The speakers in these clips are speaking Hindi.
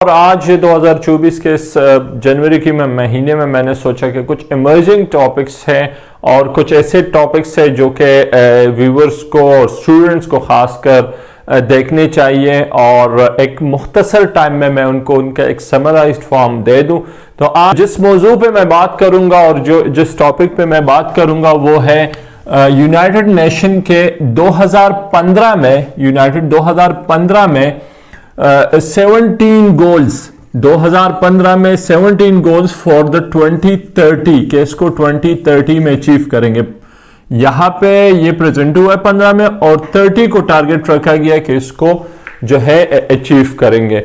और आज 2024 के इस जनवरी की महीने में मैंने सोचा कि कुछ इमर्जिंग टॉपिक्स हैं और कुछ ऐसे टॉपिक्स हैं जो कि व्यूअर्स को और स्टूडेंट्स को खासकर देखने चाहिए और एक मुख्तसर टाइम में मैं उनको उनका एक समराइज्ड फॉर्म दे दूं। तो आज जिस मौजू पे मैं बात करूंगा और जिस टॉपिक पे मैं बात करूंगा वो है यूनाइटेड नेशन के 2015 में 17 गोल्स 2015 में 17 गोल्स फॉर द 2030 के इसको 2030 में अचीव करेंगे। यहां पे ये प्रेजेंट हुआ है 15 में और 30 को टारगेट रखा गया कि इसको जो है अचीव करेंगे।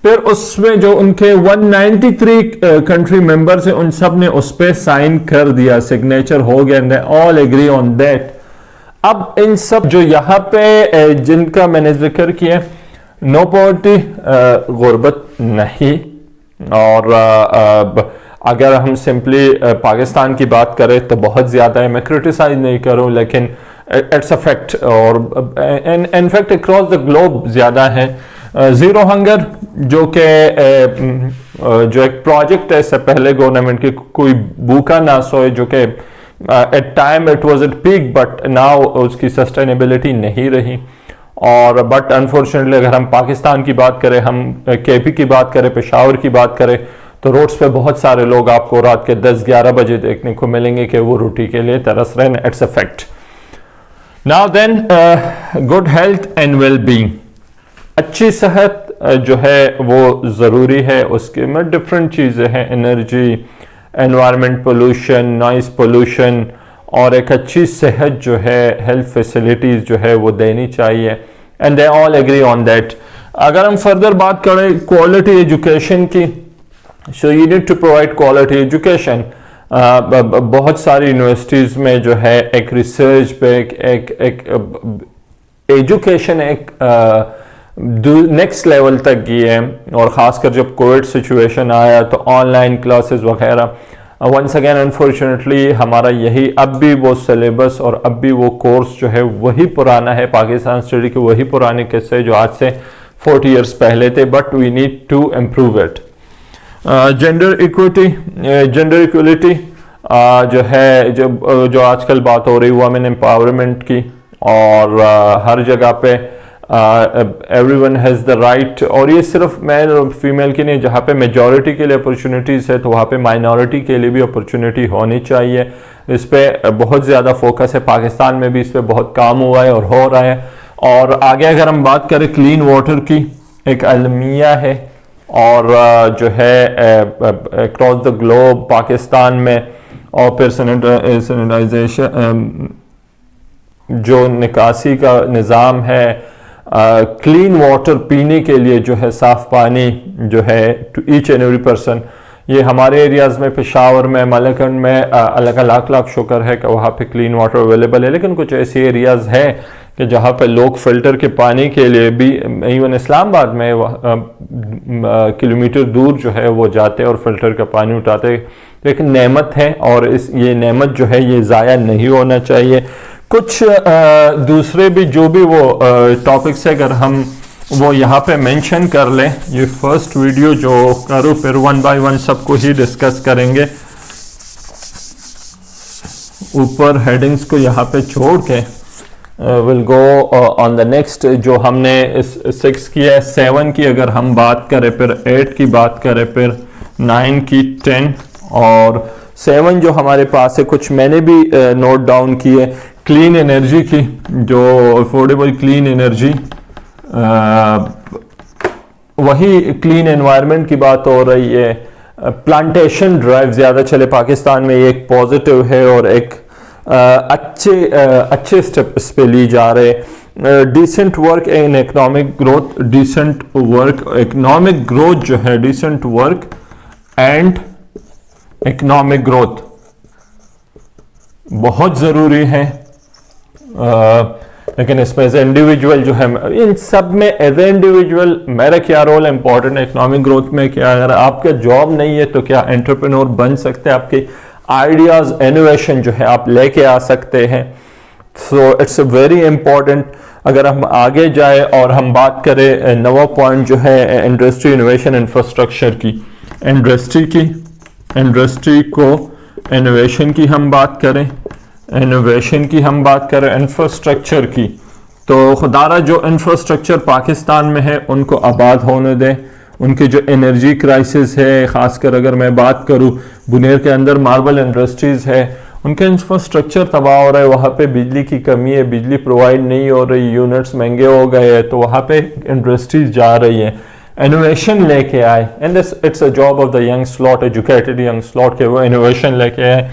फिर उसमें जो उनके 193 कंट्री मेंबर्स हैं उन सब ने उस पर साइन कर दिया, सिग्नेचर हो गया, they all agree on that. अब इन सब जो यहाँ पे जिनका मैंने जिक्र किया, नो पॉवर्टी, गुर्बत नहीं, और अगर हम सिंपली पाकिस्तान की बात करें तो बहुत ज़्यादा है, मैं क्रिटिसाइज नहीं करूं लेकिन इट्स अ फैक्ट और in fact across the globe ज़्यादा है। ज़ीरो हंगर जो एक प्रोजेक्ट है, इससे पहले गवर्नमेंट की कोई भूखा ना सोए, जो कि at time it was at peak but now उसकी सस्टेनेबिलिटी नहीं रही। और बट अनफॉर्चुनेटली अगर हम पाकिस्तान की बात करें, हम केपी की बात करें, पेशावर की बात करें, तो रोड्स पे बहुत सारे लोग आपको रात के 10-11 बजे देखने को मिलेंगे कि वो रोटी के लिए तरस रहे हैं। It's a fact. Now then good health and well being, अच्छी सेहत जो है वो ज़रूरी है। उसके में डिफरेंट चीज़ें हैं, energy, environment pollution, noise pollution, और एक अच्छी सेहत जो है, हेल्थ फैसिलिटीज़ जो है वो देनी चाहिए, and they all agree on that. अगर हम फर्दर बात करें क्वालिटी एजुकेशन की, so you need to provide quality education. बहुत सारी यूनिवर्सिटीज़ में जो है एक रिसर्च पे एक एजुकेशन एक नेक्स्ट लेवल तक गई है, और ख़ासकर जब कोविड सिचुएशन आया तो ऑनलाइन क्लासेस वगैरह। वंस अगेन अनफॉर्चुनेटली हमारा यही अब भी वो सिलेबस और अब भी वो कोर्स जो है वही पुराना है, पाकिस्तान स्टडी के वही पुराने किस्से जो आज से 40 इयर्स पहले थे, but we need to improve it. Gender equality जो है, जो आजकल बात हो रही वुमेन एम्पावरमेंट की, और हर जगह पे एवरीवन हैज़ द राइट, और ये सिर्फ मेल और फीमेल की नहीं, जहाँ पे मेजॉरिटी के लिए अपॉर्चुनिटीज़ है तो वहाँ पे माइनॉरिटी के लिए भी अपॉर्चुनिटी होनी चाहिए। इस पे बहुत ज़्यादा फोकस है, पाकिस्तान में भी इस पे बहुत काम हुआ है और हो रहा है। और आगे अगर हम बात करें क्लीन वाटर की, एक अलमिया है, और जो है अक्रॉस द ग्लोब पाकिस्तान में, और फिर सैनिटाइजेशन जो निकासी का निज़ाम है, क्लीन वाटर पीने के लिए जो है, साफ़ पानी जो है to each and every person. ये हमारे एरियाज़ में, पेशावर में, मलकंड में अल्लाह का लाख लाख शुक्र है कि वहाँ पे क्लीन वाटर अवेलेबल है। लेकिन कुछ ऐसे एरियाज़ हैं कि जहाँ पे लोग फ़िल्टर के पानी के लिए भी, इवन इस्लामाबाद में किलोमीटर दूर जो है वो जाते और फ़िल्टर का पानी उठाते। लेकिन नेमत है, और ये नेमत जो है ये ज़ाया नहीं होना चाहिए। कुछ दूसरे भी जो भी वो टॉपिक्स है, अगर हम वो यहाँ पे मेंशन कर लें, ये फर्स्ट वीडियो जो करूँ, फिर वन बाय वन सबको ही डिस्कस करेंगे। ऊपर हेडिंग्स को यहाँ पे छोड़ के will go on the next. जो हमने 6 की है, 7 की अगर हम बात करें, फिर 8 की बात करें, फिर 9 की, 10 और 7 जो हमारे पास है, कुछ मैंने भी नोट डाउन किए। क्लीन एनर्जी की, जो अफोर्डेबल क्लीन एनर्जी, वही क्लीन एनवायरनमेंट की बात हो रही है। प्लांटेशन ड्राइव ज़्यादा चले पाकिस्तान में, ये एक पॉजिटिव है और एक अच्छे स्टेप इस पे ली जा रहे। Decent work and economic growth, decent work, economic growth जो है, decent work and economic growth बहुत ज़रूरी है। लेकिन इसमें एज इंडिविजुअल जो है, इन सब में एज ए इंडिविजुअल मेरा क्या रोल है, इंपॉर्टेंट है। इकोनॉमिक ग्रोथ में क्या, अगर आपका जॉब नहीं है तो क्या एंटरप्रेन्योर बन सकते हैं, आपके आइडियाज़ इनोवेशन जो है आप लेके आ सकते हैं। So it's very important. अगर हम आगे जाए और हम बात करें नवा पॉइंट जो है इंडस्ट्री इनोवेशन इंफ्रास्ट्रक्चर की, इंडस्ट्री को इनोवेशन की हम बात करें, इंफ्रास्ट्रक्चर की, तो खुदारा जो इंफ्रास्ट्रक्चर पाकिस्तान में है उनको आबाद होने दें। उनके जो एनर्जी क्राइसिस है, ख़ासकर अगर मैं बात करूं बुनेर के अंदर मार्बल इंडस्ट्रीज़ है, उनका इंफ्रास्ट्रक्चर तबाह हो रहा है, वहाँ पे बिजली की कमी है, बिजली प्रोवाइड नहीं हो रही, यूनिट्स महंगे हो गए हैं, तो वहाँ पे इंडस्ट्रीज जा रही है। इनोवेशन लेके आए, and it's a job of the young slot, educated young slot के वो इनोवेशन लेके आए,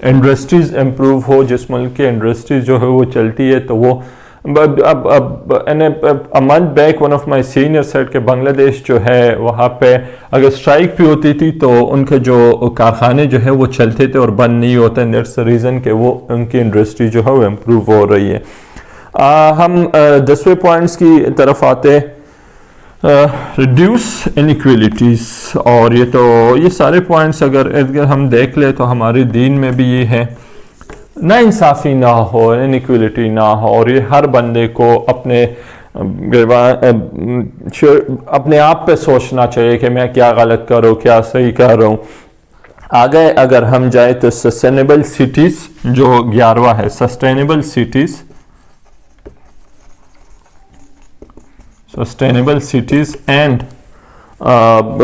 इंडस्ट्रीज इम्प्रूव हो। जिस मुल्क की इंडस्ट्रीज जो है वो चलती है तो वो a month back one of my seniors said कि बांग्लादेश जो है वहाँ पे अगर स्ट्राइक भी होती थी तो उनके जो कारखाने जो है वो चलते थे और बंद नहीं होते। दैट्स द रीज़न कि वो उनकी इंडस्ट्री जो है वो इम्प्रूव हो रही है। हम 10वें पॉइंट्स की तरफ आते हैं, रिड्यूस इनइक्वालिटीज़। और ये सारे पॉइंट्स अगर हम देख ले तो हमारे दीन में भी ये है, ना इंसाफ़ी ना हो, इनइक्वालिटी ना हो, और ये हर बंदे को अपने आप पे सोचना चाहिए कि मैं क्या गलत कर रहा हूँ, क्या सही कर रहा हूँ। आगे अगर हम जाए तो सस्टेनेबल सिटीज़ जो 11वां है, सस्टेनेबल सिटीज़ एंड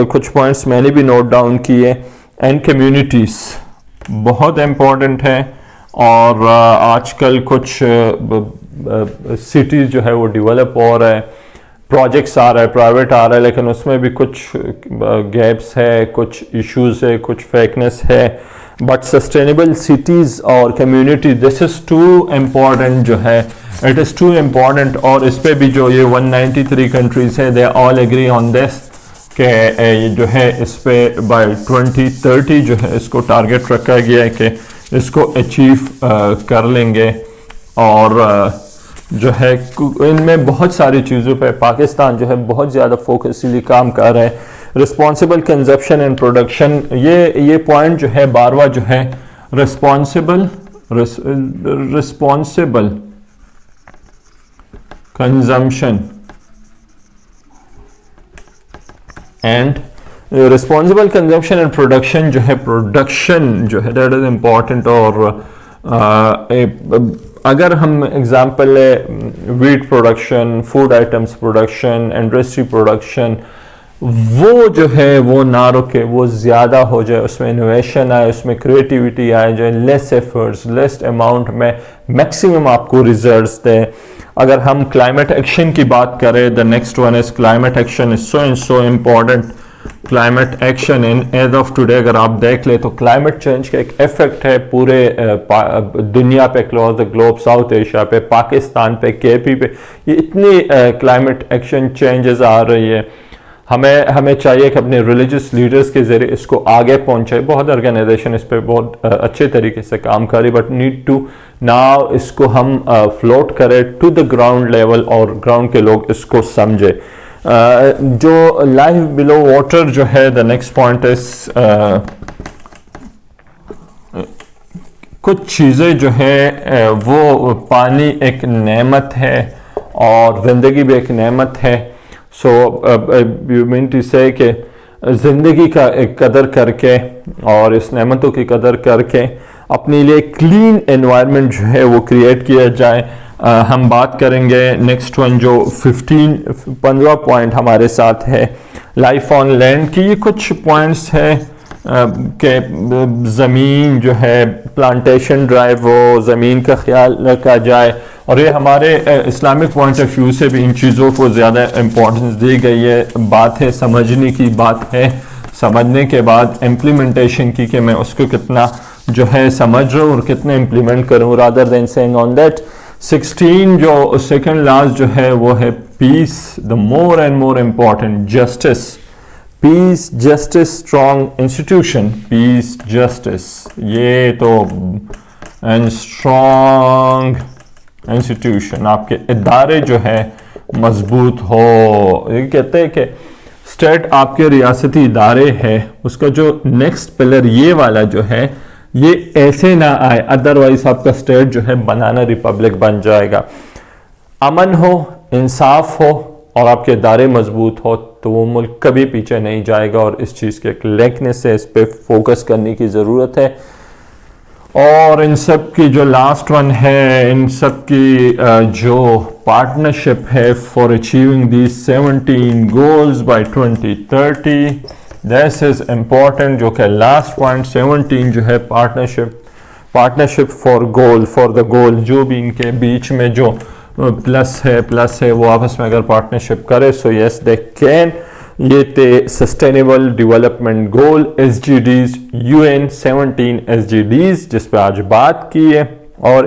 कुछ पॉइंट्स मैंने भी नोट डाउन किए, एंड कम्युनिटीज़ बहुत इम्पोर्टेंट है। और आजकल कुछ सिटीज़ जो है वो डेवलप हो रहा है, प्रोजेक्ट्स आ रहा है, प्राइवेट आ रहा है, लेकिन उसमें भी कुछ गैप्स है, कुछ इश्यूज है, कुछ फेकनेस है। बट सस्टेनेबल सिटीज़ और community, this is too important जो है, इट इज़ टू इम्पॉर्टेंट। और इस पर भी जो ये 193 कंट्रीज़ है, they all agree on this कि ये जो है इस पर बाय 2030 जो है इसको टारगेट रखा गया है कि इसको अचीव कर लेंगे। और जो है इनमें बहुत सारी चीज़ों पे पाकिस्तान जो है बहुत ज़्यादा फोकसली काम कर रहा है। रिस्पॉन्सिबल कंजप्शन एंड प्रोडक्शन, ये पॉइंट जो है 12वां जो है, responsible consumption and responsible consumption and production जो है, प्रोडक्शन जो है दैट इज इम्पॉर्टेंट। और अगर हम एग्जांपल ले wheat production, food items production, industry production, वो जो है वो ना रुके, वो ज़्यादा हो जाए, उसमें इनोवेशन आए, उसमें क्रिएटिविटी आए, जो लेस एफर्ट्स लेस अमाउंट में मैक्सिमम आपको रिजल्ट्स दे। अगर हम क्लाइमेट एक्शन की बात करें, the next one is climate action is so important. Climate action in age of today अगर आप देख ले तो क्लाइमेट चेंज का एक इफेक्ट है पूरे दुनिया पे, clause the globe, south Asia पे, पाकिस्तान पे, केपी पे, ये इतनी क्लाइमेट एक्शन चेंजेस आ रही है। हमें चाहिए कि अपने रिलीजियस लीडर्स के जरिए इसको आगे पहुंचाए। बहुत ऑर्गेनाइजेशन इस पे बहुत अच्छे तरीके से काम करे, बट नीड टू नाउ इसको हम फ्लोट करें टू द ग्राउंड लेवल और ग्राउंड के लोग इसको समझे। जो लाइफ बिलो वाटर जो है, द नेक्स्ट पॉइंट इज कुछ चीज़ें जो है वो पानी एक नेमत है और ज़िंदगी भी एक नेमत है। सो यू मीन टू से कि ज़िंदगी का एक कदर करके और इस नेमतों की कदर करके अपने लिए क्लीन एनवायरनमेंट जो है वो क्रिएट किया जाए। हम बात करेंगे नेक्स्ट वन जो 15वां पॉइंट हमारे साथ है, लाइफ ऑन लैंड की। ये कुछ पॉइंट्स हैं कि ज़मीन जो है प्लांटेशन ड्राइव हो, ज़मीन का ख्याल रखा जाए, और ये हमारे इस्लामिक पॉइंट ऑफ व्यू से भी इन चीज़ों को ज़्यादा इम्पोर्टेंस दी गई है। बात है समझने की, बात है समझने के बाद इम्प्लीमेंटेशन की कि मैं उसको कितना जो है समझ रहा हूँ और कितना इम्प्लीमेंट करूँ, rather than saying on that. 16 जो सेकंड लास्ट जो है वो है peace, the more and more important, justice, peace, justice, strong institution, peace, justice, ये तो एंड स्ट्रॉन्ग इंस्टीट्यूशन, आपके इदारे जो है मजबूत हो। ये कहते हैं कि स्टेट आपके रियासती इदारे है, उसका जो नेक्स्ट पिलर ये वाला जो है, ये ऐसे ना आए, अदरवाइज आपका स्टेट जो है बनाना रिपब्लिक बन जाएगा। अमन हो, इंसाफ हो और आपके इदारे मजबूत हो तो वो मुल्क कभी पीछे नहीं जाएगा, और इस चीज़ के एक लेकनेस से इस पर फोकस करने की ज़रूरत है। और इन सब की जो लास्ट वन है, इन सब की जो पार्टनरशिप है for achieving these 17 goals by 2030, this is important, जो कि लास्ट पॉइंट 17 जो है पार्टनरशिप फॉर द गोल, जो भी इनके बीच में जो प्लस है वो आपस में अगर पार्टनरशिप करे सो यस दे कैन। ये थे sustainable development goal SDGs, UN 17 SDGs जिस पे आज बात की है। और